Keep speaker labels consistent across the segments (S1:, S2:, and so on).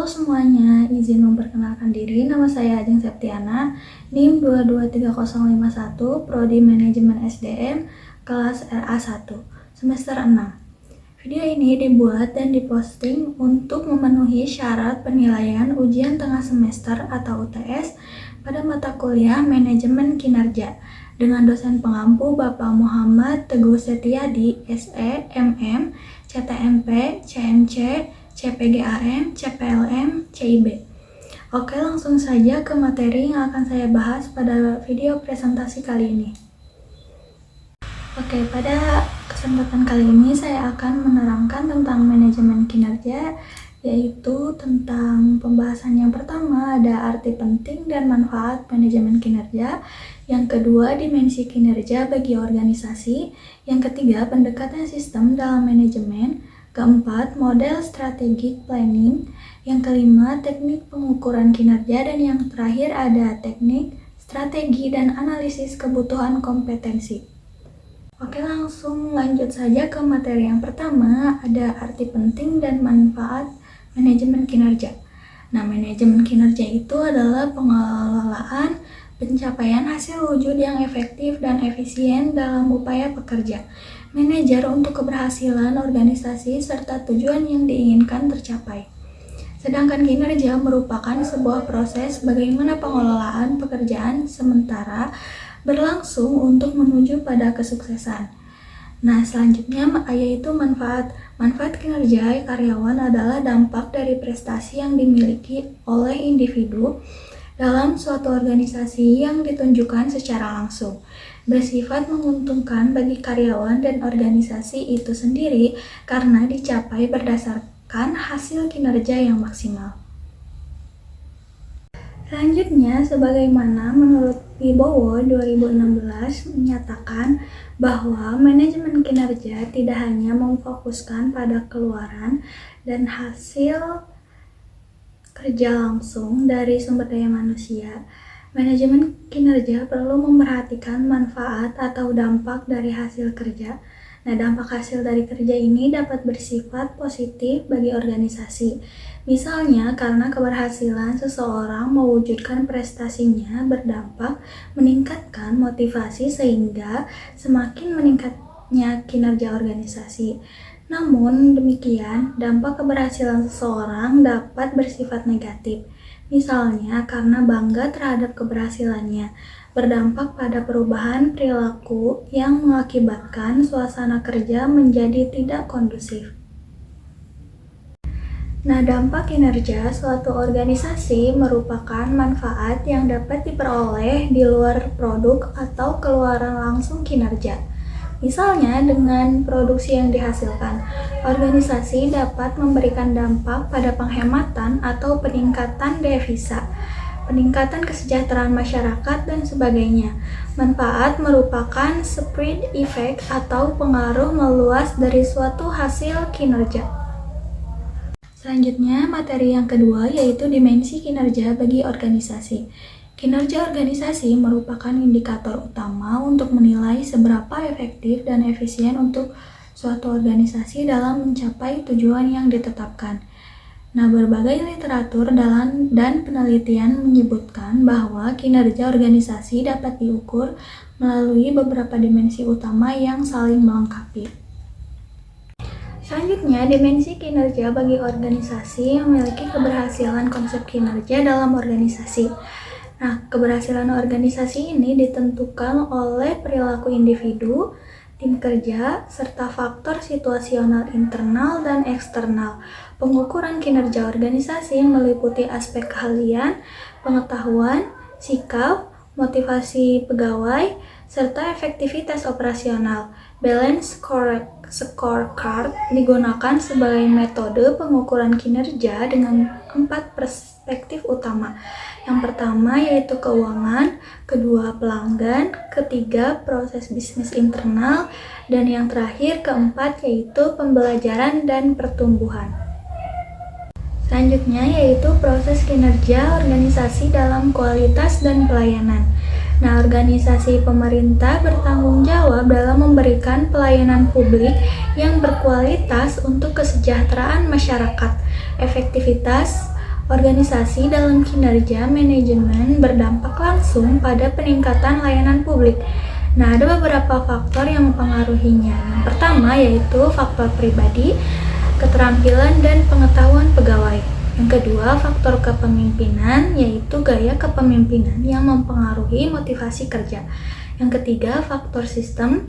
S1: Halo semuanya, izin memperkenalkan diri. Nama saya Ajeng Septiana, NIM 223051, Prodi Manajemen SDM, kelas RA1, semester 6. Video ini dibuat dan diposting untuk memenuhi syarat penilaian ujian tengah semester atau UTS pada mata kuliah Manajemen Kinerja dengan dosen pengampu Bapak Muhammad Teguh Setiadi, SE, MM, CTMP, CMC, CPGAM, CPLM, CIB. Oke, langsung saja ke materi yang akan saya bahas pada video presentasi kali ini. Oke, pada kesempatan kali ini saya akan menerangkan tentang manajemen kinerja, yaitu tentang pembahasan yang pertama ada arti penting dan manfaat manajemen kinerja, yang kedua dimensi kinerja bagi organisasi, yang ketiga pendekatan sistem dalam manajemen, keempat, model strategic planning. Yang kelima, teknik pengukuran kinerja. Dan yang terakhir ada teknik, strategi, dan analisis kebutuhan kompetensi. Oke, langsung lanjut saja ke materi yang pertama, ada arti penting dan manfaat manajemen kinerja. Nah, manajemen kinerja itu adalah pengelolaan pencapaian hasil wujud yang efektif dan efisien dalam upaya pekerja, manajer untuk keberhasilan organisasi serta tujuan yang diinginkan tercapai. Sedangkan kinerja merupakan sebuah proses bagaimana pengelolaan pekerjaan sementara berlangsung untuk menuju pada kesuksesan. Nah, selanjutnya yaitu manfaat. Manfaat kinerja karyawan adalah dampak dari prestasi yang dimiliki oleh individu dalam suatu organisasi yang ditunjukkan secara langsung, bersifat menguntungkan bagi karyawan dan organisasi itu sendiri karena dicapai berdasarkan hasil kinerja yang maksimal. Selanjutnya, sebagaimana menurut Wibowo 2016 menyatakan bahwa manajemen kinerja tidak hanya memfokuskan pada keluaran dan hasil kerja langsung dari sumber daya manusia. Manajemen kinerja perlu memperhatikan manfaat atau dampak dari hasil kerja. Nah, dampak hasil dari kerja ini dapat bersifat positif bagi organisasi. Misalnya, karena keberhasilan seseorang mewujudkan prestasinya berdampak meningkatkan motivasi sehingga semakin meningkatnya kinerja organisasi. Namun demikian, dampak keberhasilan seseorang dapat bersifat negatif. Misalnya, karena bangga terhadap keberhasilannya, berdampak pada perubahan perilaku yang mengakibatkan suasana kerja menjadi tidak kondusif. Nah, dampak kinerja suatu organisasi merupakan manfaat yang dapat diperoleh di luar produk atau keluaran langsung kinerja. Misalnya, dengan produksi yang dihasilkan, organisasi dapat memberikan dampak pada penghematan atau peningkatan devisa, peningkatan kesejahteraan masyarakat, dan sebagainya. Manfaat merupakan spread effect atau pengaruh meluas dari suatu hasil kinerja. Selanjutnya, materi yang kedua yaitu dimensi kinerja bagi organisasi. Kinerja organisasi merupakan indikator utama untuk menilai seberapa efektif dan efisien untuk suatu organisasi dalam mencapai tujuan yang ditetapkan. Nah, berbagai literatur dan penelitian menyebutkan bahwa kinerja organisasi dapat diukur melalui beberapa dimensi utama yang saling melengkapi. Selanjutnya, dimensi kinerja bagi organisasi yang memiliki keberhasilan konsep kinerja dalam organisasi. Nah, keberhasilan organisasi ini ditentukan oleh perilaku individu, tim kerja, serta faktor situasional internal dan eksternal. Pengukuran kinerja organisasi meliputi aspek keahlian, pengetahuan, sikap, motivasi pegawai, serta efektivitas operasional. Balance Scorecard digunakan sebagai metode pengukuran kinerja dengan 4 perspektif utama. Yang pertama yaitu keuangan, kedua pelanggan, ketiga proses bisnis internal, dan yang terakhir keempat yaitu pembelajaran dan pertumbuhan. Selanjutnya yaitu proses kinerja organisasi dalam kualitas dan pelayanan. Nah, organisasi pemerintah bertanggung jawab dalam memberikan pelayanan publik yang berkualitas untuk kesejahteraan masyarakat. Efektivitas Organisasi dalam kinerja manajemen berdampak langsung pada peningkatan layanan publik. Nah, ada beberapa faktor yang mempengaruhinya. Yang pertama yaitu faktor pribadi, keterampilan dan pengetahuan pegawai. Yang kedua, faktor kepemimpinan, yaitu gaya kepemimpinan yang mempengaruhi motivasi kerja. Yang ketiga, faktor sistem,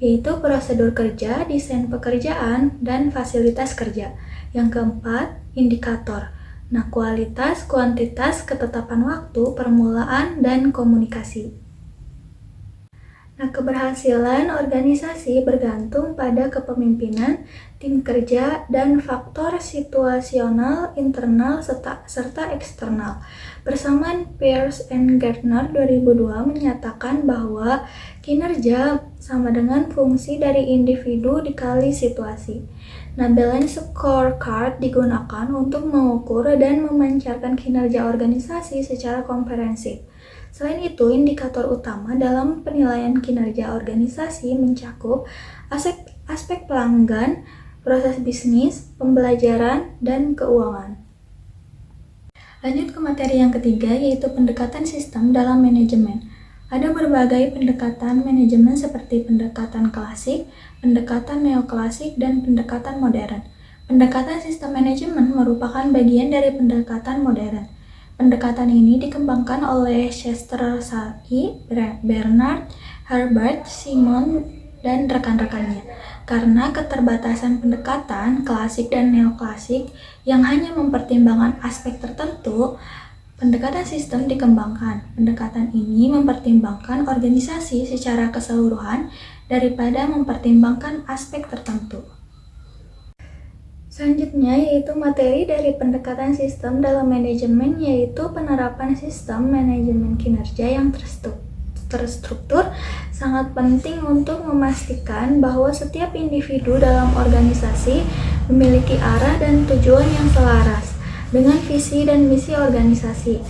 S1: yaitu prosedur kerja, desain pekerjaan, dan fasilitas kerja. Yang keempat, indikator. Nah, kualitas, kuantitas, ketetapan waktu, permulaan, dan komunikasi. Nah, keberhasilan organisasi bergantung pada kepemimpinan, tim kerja, dan faktor situasional internal serta eksternal. Persamaan Pearce and Gardner 2002 menyatakan bahwa kinerja sama dengan fungsi dari individu dikali situasi. Nah, balance scorecard digunakan untuk mengukur dan memancarkan kinerja organisasi secara komprehensif. Selain itu, indikator utama dalam penilaian kinerja organisasi mencakup aspek pelanggan, proses bisnis, pembelajaran, dan keuangan. Lanjut ke materi yang ketiga, yaitu pendekatan sistem dalam manajemen. Ada berbagai pendekatan manajemen seperti pendekatan klasik, pendekatan neoklasik, dan pendekatan modern. Pendekatan sistem manajemen merupakan bagian dari pendekatan modern. Pendekatan ini dikembangkan oleh Chester Sahi, Bernard, Herbert, Simon, dan rekan-rekannya. Karena keterbatasan pendekatan klasik dan neoklasik yang hanya mempertimbangkan aspek tertentu, pendekatan sistem dikembangkan. Pendekatan ini mempertimbangkan organisasi secara keseluruhan daripada mempertimbangkan aspek tertentu. Selanjutnya yaitu materi dari pendekatan sistem dalam manajemen, yaitu penerapan sistem manajemen kinerja yang terstruktur sangat penting untuk memastikan bahwa setiap individu dalam organisasi memiliki arah dan tujuan yang selaras dengan visi dan misi organisasi.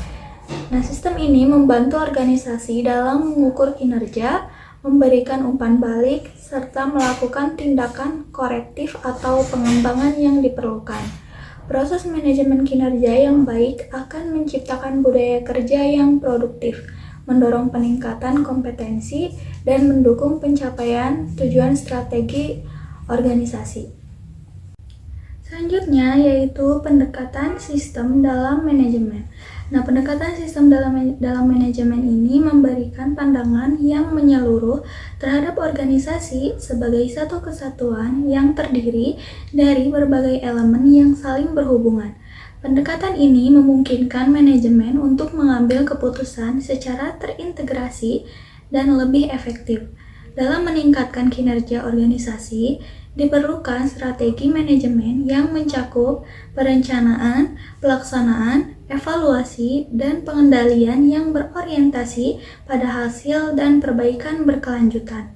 S1: Nah, sistem ini membantu organisasi dalam mengukur kinerja, memberikan umpan balik, serta melakukan tindakan korektif atau pengembangan yang diperlukan. Proses manajemen kinerja yang baik akan menciptakan budaya kerja yang produktif, mendorong peningkatan kompetensi, dan mendukung pencapaian tujuan strategi organisasi. Selanjutnya yaitu pendekatan sistem dalam manajemen. Nah, pendekatan sistem dalam manajemen ini memberikan pandangan yang menyeluruh terhadap organisasi sebagai satu kesatuan yang terdiri dari berbagai elemen yang saling berhubungan. Pendekatan ini memungkinkan manajemen untuk mengambil keputusan secara terintegrasi dan lebih efektif. Dalam meningkatkan kinerja organisasi, diperlukan strategi manajemen yang mencakup perencanaan, pelaksanaan, evaluasi, dan pengendalian yang berorientasi pada hasil dan perbaikan berkelanjutan.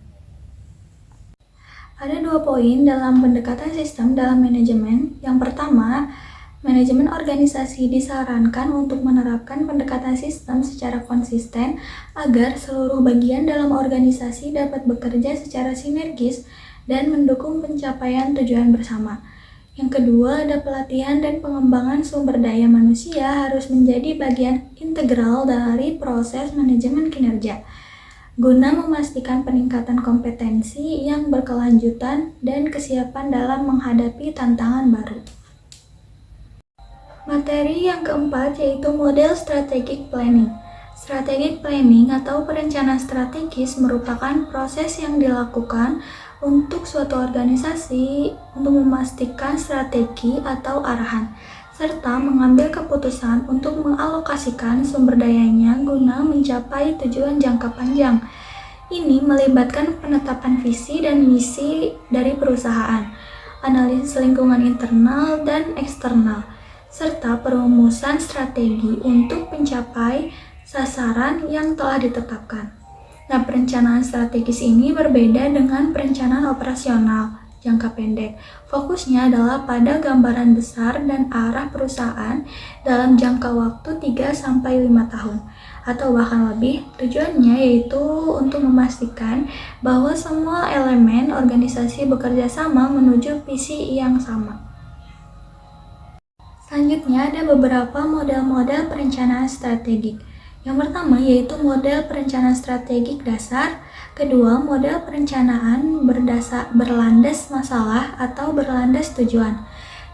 S1: Ada 2 poin dalam pendekatan sistem dalam manajemen. Yang pertama, manajemen organisasi disarankan untuk menerapkan pendekatan sistem secara konsisten agar seluruh bagian dalam organisasi dapat bekerja secara sinergis dan mendukung pencapaian tujuan bersama. Yang kedua, ada pelatihan dan pengembangan sumber daya manusia harus menjadi bagian integral dari proses manajemen kinerja, guna memastikan peningkatan kompetensi yang berkelanjutan dan kesiapan dalam menghadapi tantangan baru. Materi yang keempat yaitu model strategic planning. Strategic planning atau perencanaan strategis merupakan proses yang dilakukan untuk suatu organisasi untuk memastikan strategi atau arahan, serta mengambil keputusan untuk mengalokasikan sumber dayanya guna mencapai tujuan jangka panjang. Ini melibatkan penetapan visi dan misi dari perusahaan, analisis lingkungan internal dan eksternal, serta perumusan strategi untuk mencapai sasaran yang telah ditetapkan. Nah, perencanaan strategis ini berbeda dengan perencanaan operasional jangka pendek. Fokusnya adalah pada gambaran besar dan arah perusahaan dalam jangka waktu 3-5 tahun atau bahkan lebih. Tujuannya yaitu untuk memastikan bahwa semua elemen organisasi bekerja sama menuju visi yang sama. Selanjutnya ada beberapa model-model perencanaan strategik. Yang pertama yaitu model perencanaan strategik dasar, kedua model perencanaan berlandas masalah atau berlandas tujuan.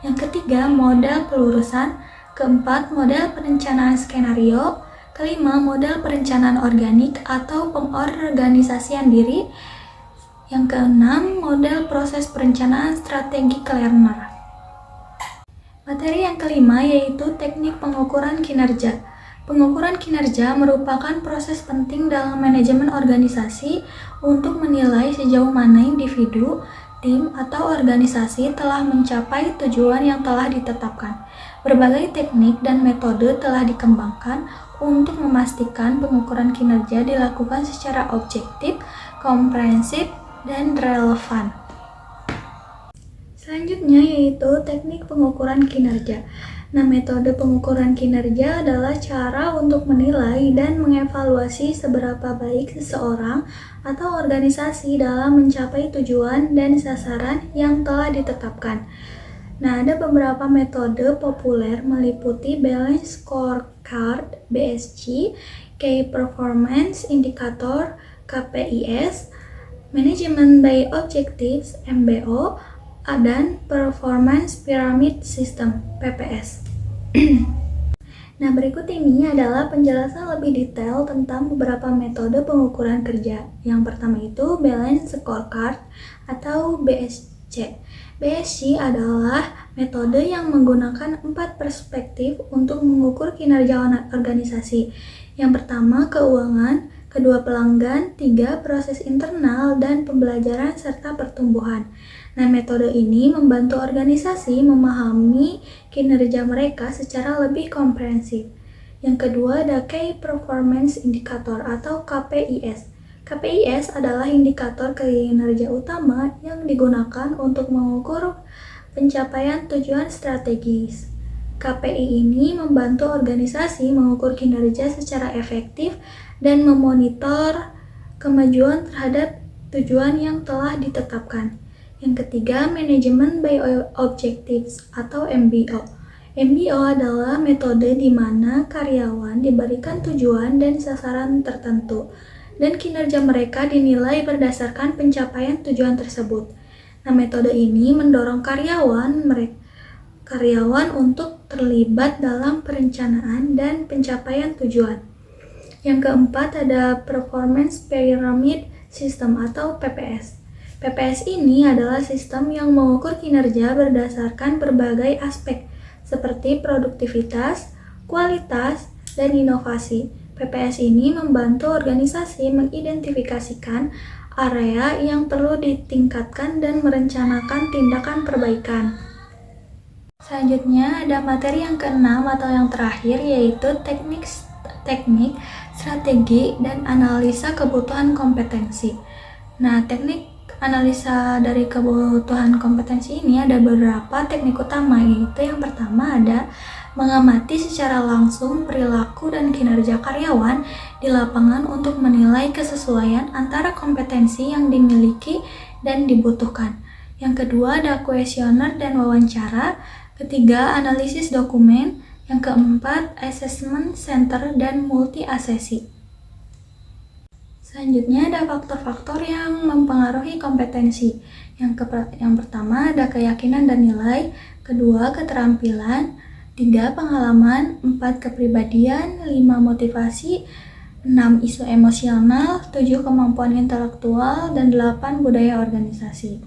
S1: Yang ketiga model pelurusan, keempat model perencanaan skenario, kelima model perencanaan organik atau pengorganisasian diri, yang keenam model proses perencanaan strategi learner. Materi yang kelima yaitu teknik pengukuran kinerja. Pengukuran kinerja merupakan proses penting dalam manajemen organisasi untuk menilai sejauh mana individu, tim, atau organisasi telah mencapai tujuan yang telah ditetapkan. Berbagai teknik dan metode telah dikembangkan untuk memastikan pengukuran kinerja dilakukan secara objektif, komprehensif, dan relevan. Selanjutnya yaitu teknik pengukuran kinerja. Nah, metode pengukuran kinerja adalah cara untuk menilai dan mengevaluasi seberapa baik seseorang atau organisasi dalam mencapai tujuan dan sasaran yang telah ditetapkan. Nah, ada beberapa metode populer meliputi Balanced Scorecard (BSC), Key Performance Indicator (KPIs), Management by Objectives (MBO), dan Performance Pyramid System (PPS). Nah, berikut ini adalah penjelasan lebih detail tentang beberapa metode pengukuran kerja. Yang pertama itu Balanced Scorecard atau BSC. BSC adalah metode yang menggunakan 4 perspektif untuk mengukur kinerja organisasi. Yang pertama, keuangan, kedua pelanggan, 3 proses internal dan pembelajaran serta pertumbuhan. Nah, metode ini membantu organisasi memahami kinerja mereka secara lebih komprehensif. Yang kedua ada Key Performance Indicator atau KPIs. KPIs adalah indikator kinerja utama yang digunakan untuk mengukur pencapaian tujuan strategis. KPI ini membantu organisasi mengukur kinerja secara efektif dan memonitor kemajuan terhadap tujuan yang telah ditetapkan. Yang ketiga, Management by Objectives atau MBO. MBO adalah metode di mana karyawan diberikan tujuan dan sasaran tertentu, dan kinerja mereka dinilai berdasarkan pencapaian tujuan tersebut. Nah, metode ini mendorong karyawan untuk terlibat dalam perencanaan dan pencapaian tujuan. Yang keempat ada Performance Pyramid System atau PPS. PPS ini adalah sistem yang mengukur kinerja berdasarkan berbagai aspek seperti produktivitas, kualitas, dan inovasi. PPS ini membantu organisasi mengidentifikasikan area yang perlu ditingkatkan dan merencanakan tindakan perbaikan. Selanjutnya ada materi yang keenam atau yang terakhir yaitu teknik, strategi, dan analisa kebutuhan kompetensi. Nah, teknik analisa dari kebutuhan kompetensi ini ada beberapa teknik utama, yaitu yang pertama ada mengamati secara langsung perilaku dan kinerja karyawan di lapangan untuk menilai kesesuaian antara kompetensi yang dimiliki dan dibutuhkan. Yang kedua ada kuesioner dan wawancara, ketiga analisis dokumen, yang keempat assessment center dan multi-asesi. Selanjutnya ada faktor-faktor yang mempengaruhi kompetensi. Yang pertama ada keyakinan dan nilai, kedua keterampilan, 3 pengalaman, 4 kepribadian, 5 motivasi, 6 isu emosional, 7 kemampuan intelektual, dan 8 budaya organisasi.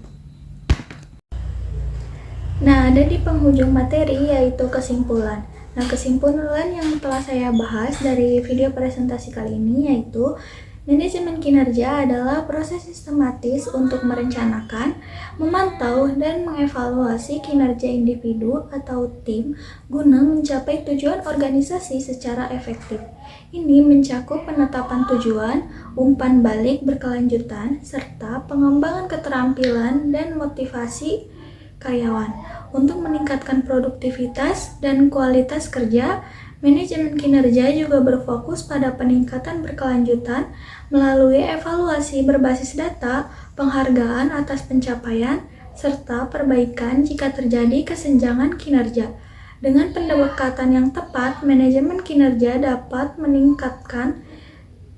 S1: Nah, ada di penghujung materi yaitu kesimpulan. Nah, kesimpulan yang telah saya bahas dari video presentasi kali ini yaitu manajemen kinerja adalah proses sistematis untuk merencanakan, memantau, dan mengevaluasi kinerja individu atau tim guna mencapai tujuan organisasi secara efektif. Ini mencakup penetapan tujuan, umpan balik berkelanjutan, serta pengembangan keterampilan dan motivasi karyawan. Untuk meningkatkan produktivitas dan kualitas kerja, manajemen kinerja juga berfokus pada peningkatan berkelanjutan melalui evaluasi berbasis data, penghargaan atas pencapaian, serta perbaikan jika terjadi kesenjangan kinerja. Dengan pendekatan yang tepat, manajemen kinerja dapat meningkatkan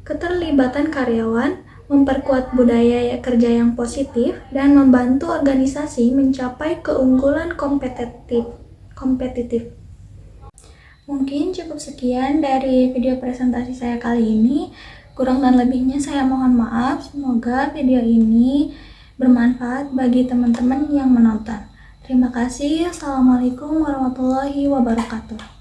S1: keterlibatan karyawan, memperkuat budaya kerja yang positif, dan membantu organisasi mencapai keunggulan kompetitif. Mungkin cukup sekian dari video presentasi saya kali ini. Kurang dan lebihnya saya mohon maaf. Semoga video ini bermanfaat bagi teman-teman yang menonton. Terima kasih. Assalamualaikum warahmatullahi wabarakatuh.